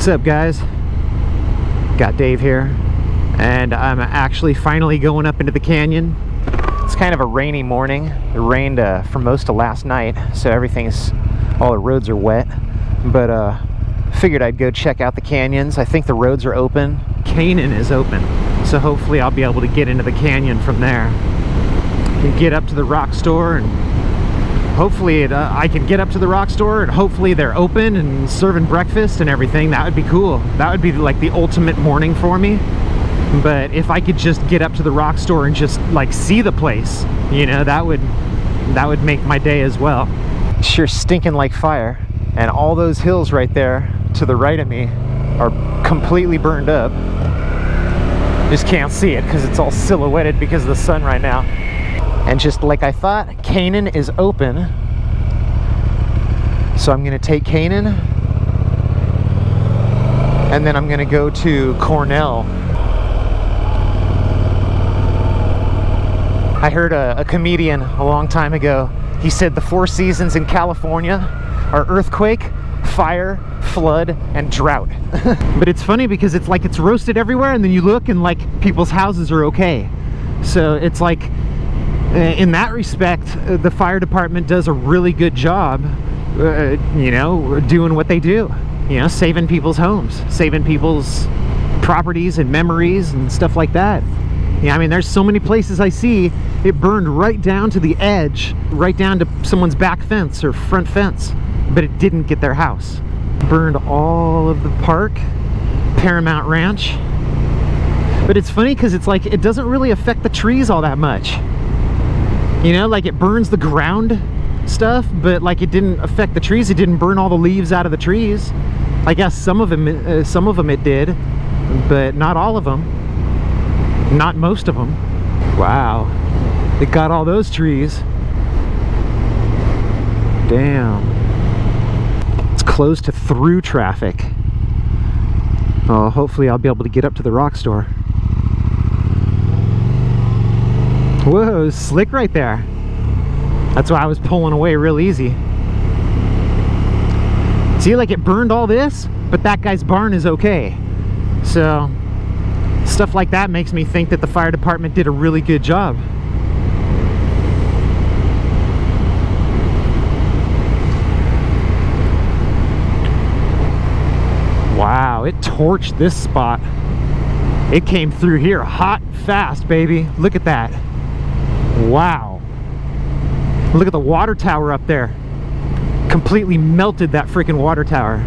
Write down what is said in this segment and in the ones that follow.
What's up, guys? Got Dave here, and I'm actually finally going up into the canyon. It's kind of a rainy morning. It rained for most of last night, so all the roads are wet. But figured I'd go check out the canyons. I think the roads are open. Canaan is open, so hopefully I'll be able to get into the canyon from there and get up to the rock store, and hopefully I can get up to the rock store and hopefully they're open and serving breakfast and everything. That would be cool. That would be like the ultimate morning for me. But if I could just get up to the rock store and just like see the place, you know, that would make my day as well. Sure stinking like fire, and all those hills right there to the right of me are completely burned up. Just can't see it because it's all silhouetted because of the sun right now. And just like I thought, Canaan is open. So I'm gonna take Canaan, and then I'm gonna go to Cornell. I heard a comedian a long time ago. He said the 4 seasons in California are earthquake, fire, flood, and drought. But it's funny because it's like it's roasted everywhere, and then you look and like people's houses are okay. So it's like, in that respect, the fire department does a really good job, you know, doing what they do. You know, saving people's homes, saving people's properties and memories and stuff like that. Yeah, I mean, there's so many places I see it burned right down to the edge, right down to someone's back fence or front fence, but it didn't get their house. Burned all of the park, Paramount Ranch. But it's funny because it's like it doesn't really affect the trees all that much. You know, like it burns the ground stuff, but like it didn't affect the trees. It didn't burn all the leaves out of the trees. I guess some of them it did, but not all of them. Not most of them. Wow, it got all those trees. Damn. It's closed to through traffic. Oh, hopefully I'll be able to get up to the rock store. Whoa, slick right there. That's why I was pulling away real easy. See, like it burned all this, but that guy's barn is okay. So, stuff like that makes me think that the fire department did a really good job. Wow, it torched this spot. It came through here hot and fast, baby. Look at that. Wow. Look at the water tower up there. Completely melted that freaking water tower.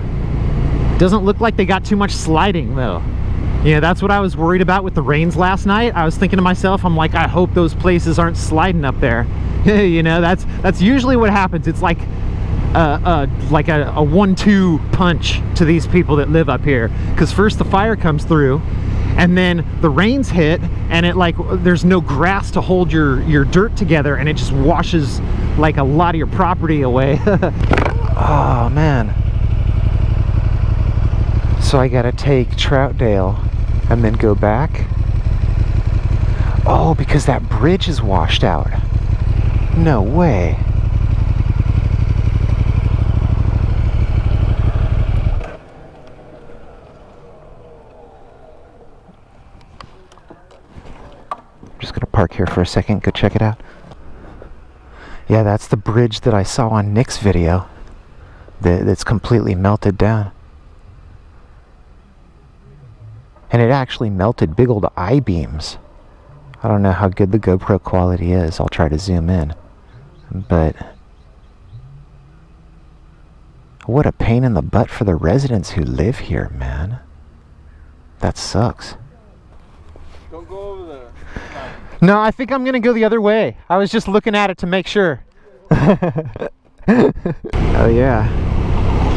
Doesn't look like they got too much sliding though. Yeah, that's what I was worried about with the rains last night. I was thinking to myself, I'm like, I hope those places aren't sliding up there. You know, that's usually what happens. It's like a 1-2 punch to these people that live up here. Because first the fire comes through, and then the rains hit, and it like there's no grass to hold your dirt together, and it just washes like a lot of your property away. Oh man. So I gotta take Troutdale and then go back. Oh, because that bridge is washed out. No way. Park here for a second, go check it out. Yeah, that's the bridge that I saw on Nick's video that's completely melted down. And it actually melted big old I-beams. I don't know how good the GoPro quality is. I'll try to zoom in. But what a pain in the butt for the residents who live here, man. That sucks. Don't go over there. No, I think I'm gonna go the other way. I was just looking at it to make sure. Oh yeah,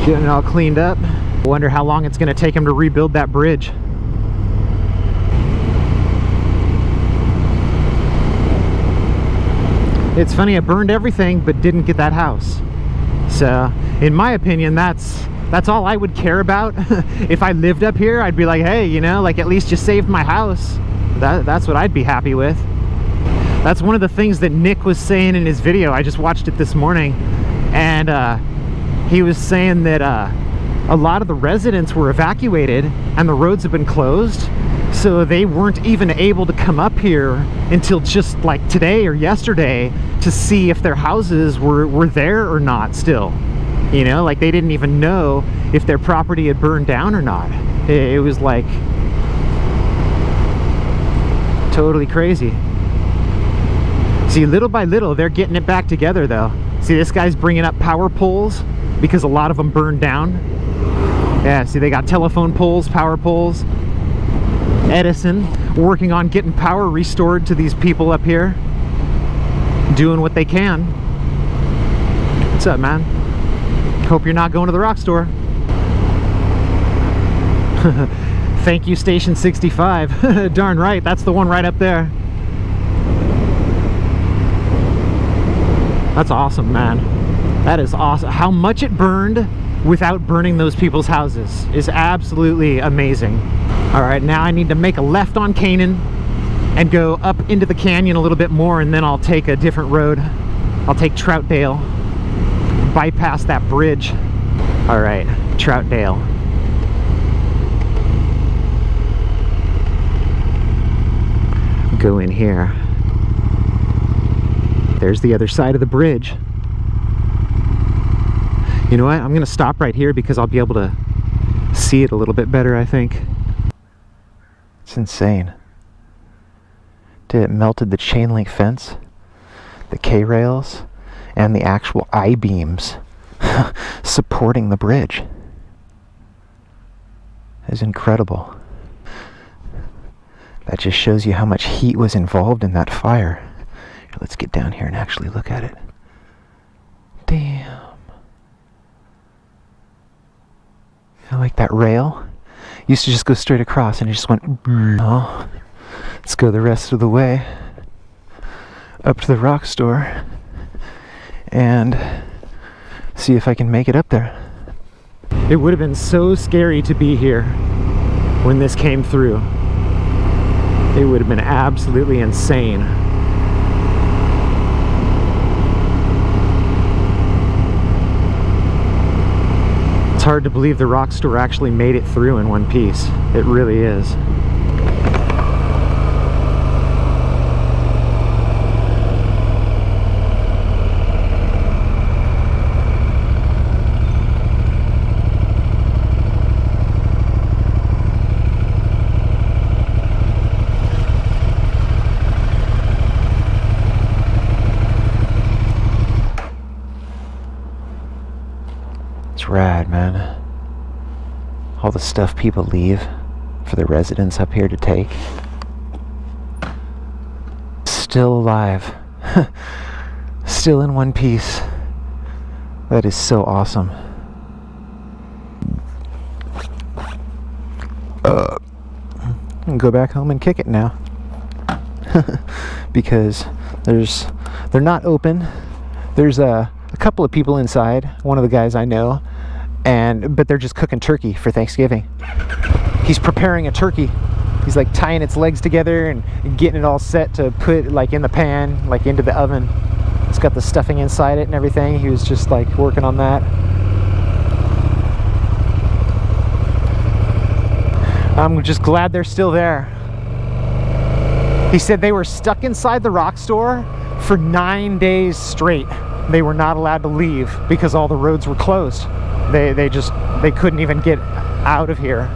getting it all cleaned up. Wonder how long it's gonna take them to rebuild that bridge. It's funny, it burned everything but didn't get that house. So in my opinion, that's all I would care about. If I lived up here, I'd be like, hey, you know, like at least you saved my house. That's what I'd be happy with. That's one of the things that Nick was saying in his video. I just watched it this morning, and he was saying that a lot of the residents were evacuated and the roads have been closed, so they weren't even able to come up here until just like today or yesterday to see if their houses were there or not still. You know, like they didn't even know if their property had burned down or not. It was like totally crazy. See, little by little, they're getting it back together though. See, this guy's bringing up power poles because a lot of them burned down. Yeah, see, they got telephone poles, power poles. Edison working on getting power restored to these people up here, doing what they can. What's up, man? Hope you're not going to the rock store. Thank you, Station 65. Darn right, that's the one right up there. That's awesome, man. That is awesome. How much it burned without burning those people's houses is absolutely amazing. All right, now I need to make a left on Canaan and go up into the canyon a little bit more, and then I'll take a different road. I'll take Troutdale, bypass that bridge. All right, Troutdale. Go in here. There's the other side of the bridge. You know what? I'm gonna stop right here because I'll be able to see it a little bit better, I think. It's insane. Dude, it melted the chain link fence, the K-rails, and the actual I-beams supporting the bridge. It's incredible. That just shows you how much heat was involved in that fire. Let's get down here and actually look at it. Damn. I like that rail. Used to just go straight across and it just went. Oh, let's go the rest of the way up to the rock store and see if I can make it up there. It would have been so scary to be here when this came through. It would have been absolutely insane. It's hard to believe the rock store actually made it through in one piece. It really is. It's rad, man. All the stuff people leave for the residents up here to take. Still alive. Still in one piece. That is so awesome. I can go back home and kick it now. Because they're not open. There's a couple of people inside, one of the guys I know, but they're just cooking turkey for Thanksgiving. He's preparing a turkey. He's like tying its legs together and getting it all set to put like in the pan, like into the oven. It's got the stuffing inside it and everything. He was just like working on that. I'm just glad they're still there. He said they were stuck inside the rock store for 9 days straight. They were not allowed to leave because all the roads were closed. They couldn't even get out of here.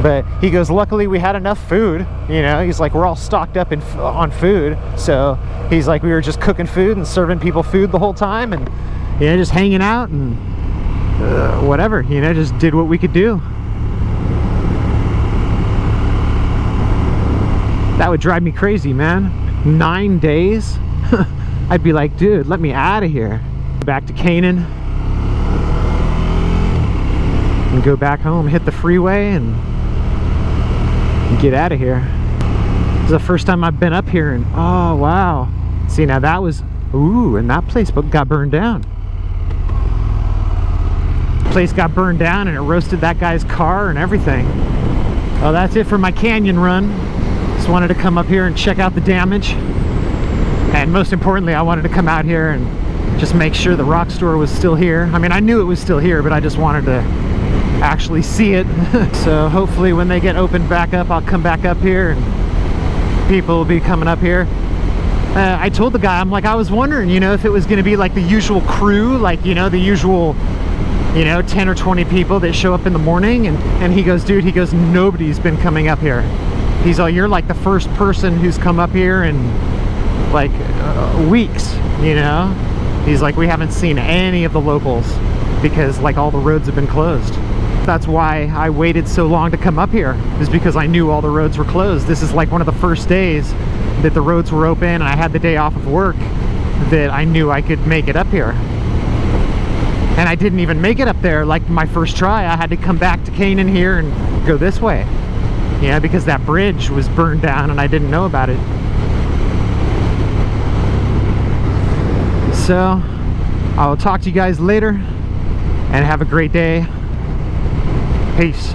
But he goes, luckily we had enough food. You know, he's like, we're all stocked up on food. So he's like, we were just cooking food and serving people food the whole time, and you know, just hanging out and whatever. You know, just did what we could do. That would drive me crazy, man. 9 days. I'd be like, dude, let me out of here. Back to Canaan. And go back home, hit the freeway, and get out of here. This is the first time I've been up here, and oh, wow. See, now that was, ooh, and that place got burned down. The place got burned down, and it roasted that guy's car and everything. Well, that's it for my canyon run. Just wanted to come up here and check out the damage. And most importantly, I wanted to come out here and just make sure the rock store was still here. I mean, I knew it was still here, but I just wanted to actually see it. So hopefully when they get opened back up, I'll come back up here and people will be coming up here. I told the guy, I'm like, I was wondering, you know, if it was going to be like the usual crew, like, you know, the usual, you know, 10 or 20 people that show up in the morning. And he goes, dude, he goes, nobody's been coming up here. He's all, you're like the first person who's come up here in like weeks, you know. He's like, we haven't seen any of the locals because like all the roads have been closed. That's why I waited so long to come up here, is because I knew all the roads were closed. This is like one of the first days that the roads were open and I had the day off of work that I knew I could make it up here. And I didn't even make it up there like my first try. I had to come back to Canaan here and go this way. Yeah, because that bridge was burned down and I didn't know about it. So I will talk to you guys later and have a great day. Peace.